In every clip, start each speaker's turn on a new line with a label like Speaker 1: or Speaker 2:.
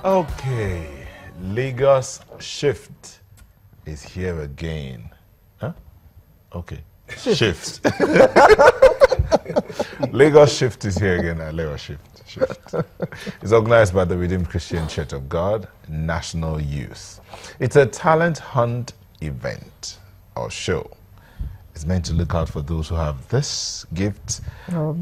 Speaker 1: Okay, Lagos Shift is here again. Huh? Okay, Shift. Lagos Shift is here again. Lagos Shift. It's organized by the Redeemed Christian Church of God, National Youth. It's a talent hunt event or show. It's meant to look out for those who have this gift
Speaker 2: or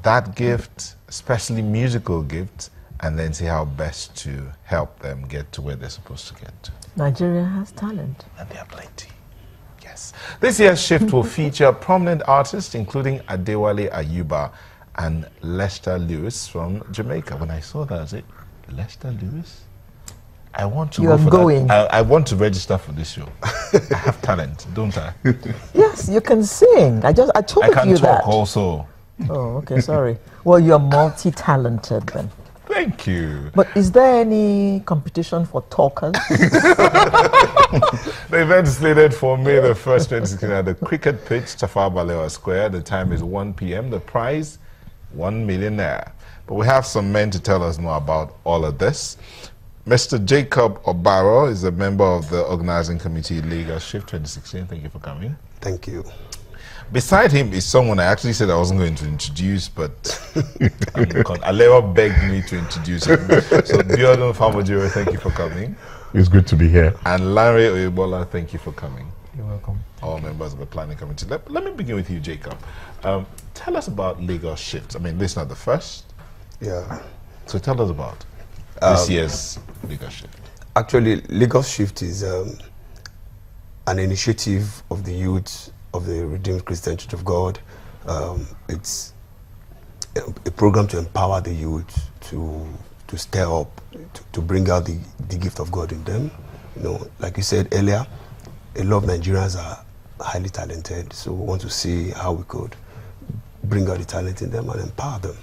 Speaker 1: that gift, especially musical gifts, and then see how best to help them get to where they're supposed to get to.
Speaker 2: Nigeria has talent.
Speaker 1: And there are plenty. Yes. This year's shift will feature prominent artists, including Adewale Ayuba and Lester Lewis from Jamaica. When I saw that, I said, Lester Lewis? I want to I want to register for this show. I have talent, don't I?
Speaker 2: Yes, you can sing. I told you that.
Speaker 1: I can talk also.
Speaker 2: Oh, okay, sorry. Well, you're multi-talented then.
Speaker 1: Thank you.
Speaker 2: But is there any competition for talkers?
Speaker 1: The event is slated for May the 1st, 2016 at the cricket pitch, Tafawa Balewa Square. The time is 1 p.m. The prize, 1 million naira. But we have some men to tell us more about all of this. Mr. Jacob Obaro is a member of the organizing committee, Lagos Shift 2016. Thank you for coming.
Speaker 3: Thank you.
Speaker 1: Beside him is someone I actually said I wasn't going to introduce, but Alewa begged me to introduce him. So, Biodun Famojiro, thank you for coming.
Speaker 4: It's good to be here.
Speaker 1: And Larry Oyebola, thank you for coming.
Speaker 5: You're welcome.
Speaker 1: All members of the planning committee. Let me begin with you, Jacob. Tell us about Lagos Shift. I mean, this is not the first.
Speaker 3: Yeah.
Speaker 1: So tell us about this year's Lagos Shift.
Speaker 3: Actually, Lagos Shift is an initiative of the youth of the Redeemed Christian Church of God. It's a program to empower the youth to stir up, to bring out the gift of God in them. You know, like you said earlier, a lot of Nigerians are highly talented, so we want to see how we could bring out the talent in them and empower them.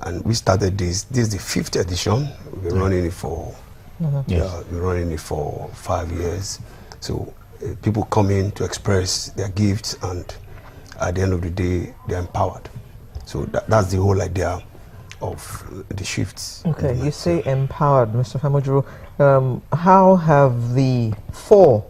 Speaker 3: And we started this is the 5th edition. We've been running it for we're running it for 5 years. So people come in to express their gifts, and at the end of the day, they're empowered. So that's the whole idea of the shifts.
Speaker 2: Okay, you say empowered, Mr. Famojiro. How have the 4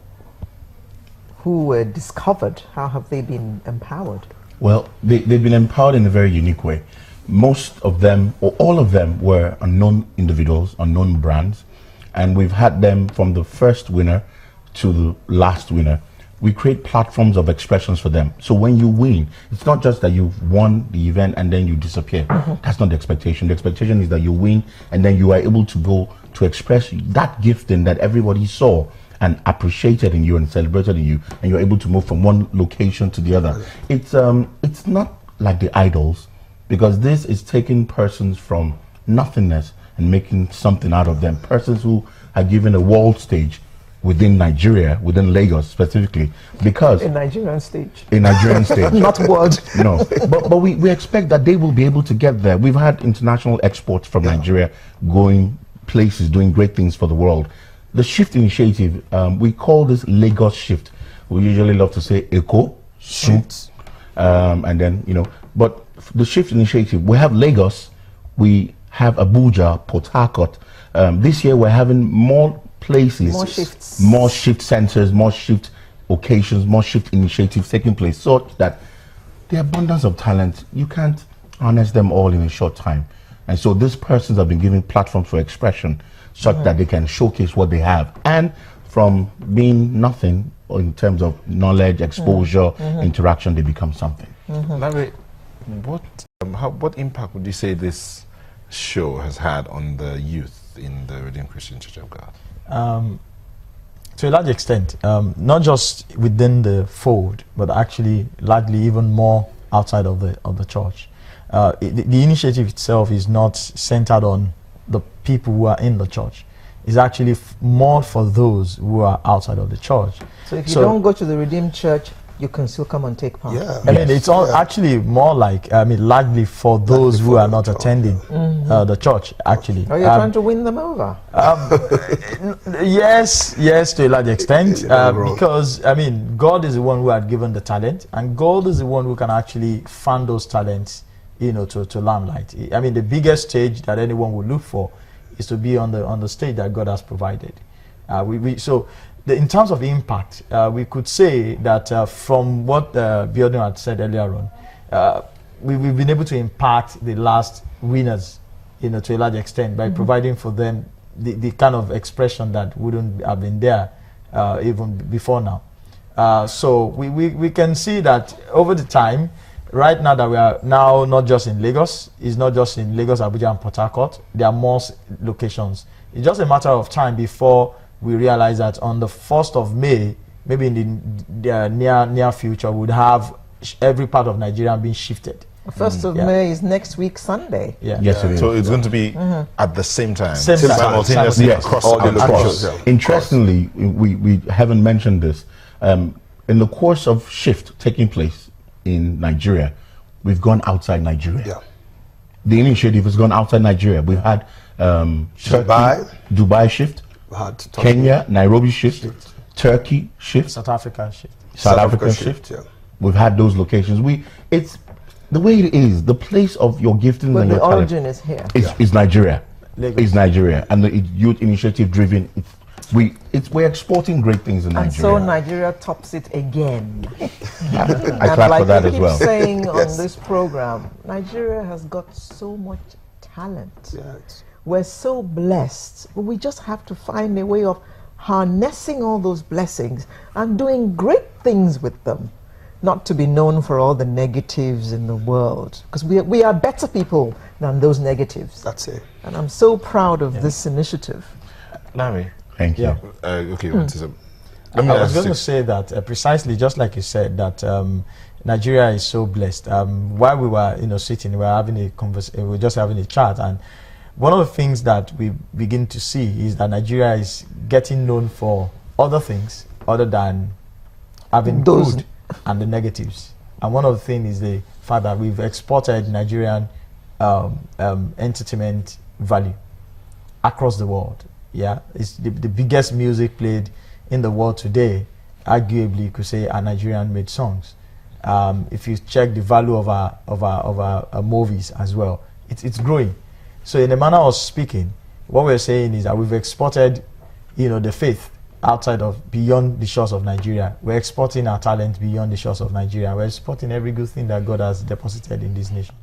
Speaker 2: who were discovered, how have they been empowered?
Speaker 4: Well, they've been empowered in a very unique way. Most of them, or all of them, were unknown individuals, unknown brands, and we've had them from the first winner to the last winner. We create platforms of expressions for them. So when you win, it's not just that you've won the event and then you disappear. That's not the expectation. The expectation is that you win and then you are able to go to express that gifting that everybody saw and appreciated in you and celebrated in you, and you're able to move from one location to the other. It's not like the idols, because this is taking persons from nothingness and making something out of them. Persons who are given a world stage within Nigeria, within Lagos specifically, because
Speaker 2: A Nigerian stage.
Speaker 4: a Nigerian stage.
Speaker 2: Not world.
Speaker 4: No, but we expect that they will be able to get there. We've had international exports from Nigeria going places, doing great things for the world. The Shift Initiative, we call this Lagos Shift. We usually love to say Eco, Shift, and then, you know, but the Shift Initiative, we have Lagos, we have Abuja, Port Harcourt. This year we're having more places,
Speaker 2: more shifts,
Speaker 4: more shift centers, more shift occasions, more shift initiatives taking place, so that the abundance of talent, you can't harness them all in a short time. And so these persons have been given platforms for expression such that they can showcase what they have. And from being nothing in terms of knowledge, exposure, interaction, they become something.
Speaker 1: Larry, what impact would you say this show has had on the youth in the Redeemed Christian Church of God?
Speaker 5: To a large extent, not just within the fold, but actually largely even more outside of the church. The initiative itself is not centered on the people who are in the church. It's actually more for those who are outside of the church.
Speaker 2: So if you don't go to the Redeemed Church, you can still come and take part.
Speaker 3: Yeah.
Speaker 5: I mean, it's all actually more like, largely for those who are not attending the church, actually.
Speaker 2: Are you trying to win them over?
Speaker 5: Yes, to a large extent, because, I mean, God is the one who had given the talent, and God is the one who can actually fund those talents, you know, to limelight. I mean, the biggest stage that anyone would look for is to be on the stage that God has provided. In terms of impact, we could say that from what Biodun had said earlier on, we've been able to impact the last winners, to a large extent by providing for them the kind of expression that wouldn't have been there even before now. So we can see that over the time, right now that we are now not just in Lagos, it's not just in Lagos, Abuja and Port Harcourt, there are more locations. It's just a matter of time before we realize that on the 1st of May, maybe in the near future, we would have every part of Nigeria being shifted.
Speaker 2: 1st of May is next week, Sunday.
Speaker 5: Yeah.
Speaker 4: Yes, it is.
Speaker 1: So it's going to be at the same time.
Speaker 5: Same time.
Speaker 1: Simultaneously
Speaker 4: Yes,
Speaker 1: across
Speaker 3: all the
Speaker 1: our
Speaker 3: locations.
Speaker 1: course.
Speaker 3: Yeah.
Speaker 4: Interestingly, we haven't mentioned this. In the course of shift taking place in Nigeria, we've gone outside Nigeria.
Speaker 3: Yeah.
Speaker 4: The initiative has gone outside Nigeria. We've had Dubai shift,
Speaker 3: We had
Speaker 4: Kenya, Nairobi shift, Turkey shift,
Speaker 5: South Africa shift.
Speaker 4: South Africa shift.
Speaker 3: Yeah.
Speaker 4: We've had those locations. It's the way it is. The place of your giftings
Speaker 2: But
Speaker 4: and
Speaker 2: the
Speaker 4: your talent
Speaker 2: origin is here.
Speaker 4: is Nigeria.
Speaker 5: Lagos.
Speaker 4: Is Nigeria, and the youth initiative driven. We're exporting great things in
Speaker 2: And so
Speaker 4: Nigeria.
Speaker 2: Nigeria tops it again.
Speaker 4: I
Speaker 2: And
Speaker 4: clap
Speaker 2: like
Speaker 4: for that
Speaker 2: we
Speaker 4: as
Speaker 2: keep
Speaker 4: well.
Speaker 2: saying on
Speaker 3: Yes.
Speaker 2: this program, Nigeria has got so much talent.
Speaker 3: Yeah, it's-
Speaker 2: We're so blessed, but we just have to find a way of harnessing all those blessings and doing great things with them, not to be known for all the negatives in the world, because we are better people than those negatives.
Speaker 3: that's it.
Speaker 2: And I'm so proud of this initiative.
Speaker 1: Lami,
Speaker 4: Thank you.
Speaker 5: Yeah.
Speaker 1: okay, what is it? Let me
Speaker 5: I was
Speaker 1: ask
Speaker 5: going
Speaker 1: you.
Speaker 5: to say that precisely, just like you said, that Nigeria is so blessed. While we were, sitting, we were having a conversation, we were just having a chat, and one of the things that we begin to see is that Nigeria is getting known for other things other than having
Speaker 2: Those-
Speaker 5: good and the negatives. And one of the things is the fact that we've exported Nigerian entertainment value across the world. Yeah, it's the biggest music played in the world today. Arguably, you could say are Nigerian-made songs. If you check the value of our movies as well, it's growing. So, in a manner of speaking, what we're saying is that we've exported, the faith outside of beyond the shores of Nigeria. We're exporting our talent beyond the shores of Nigeria. We're exporting every good thing that God has deposited in this nation.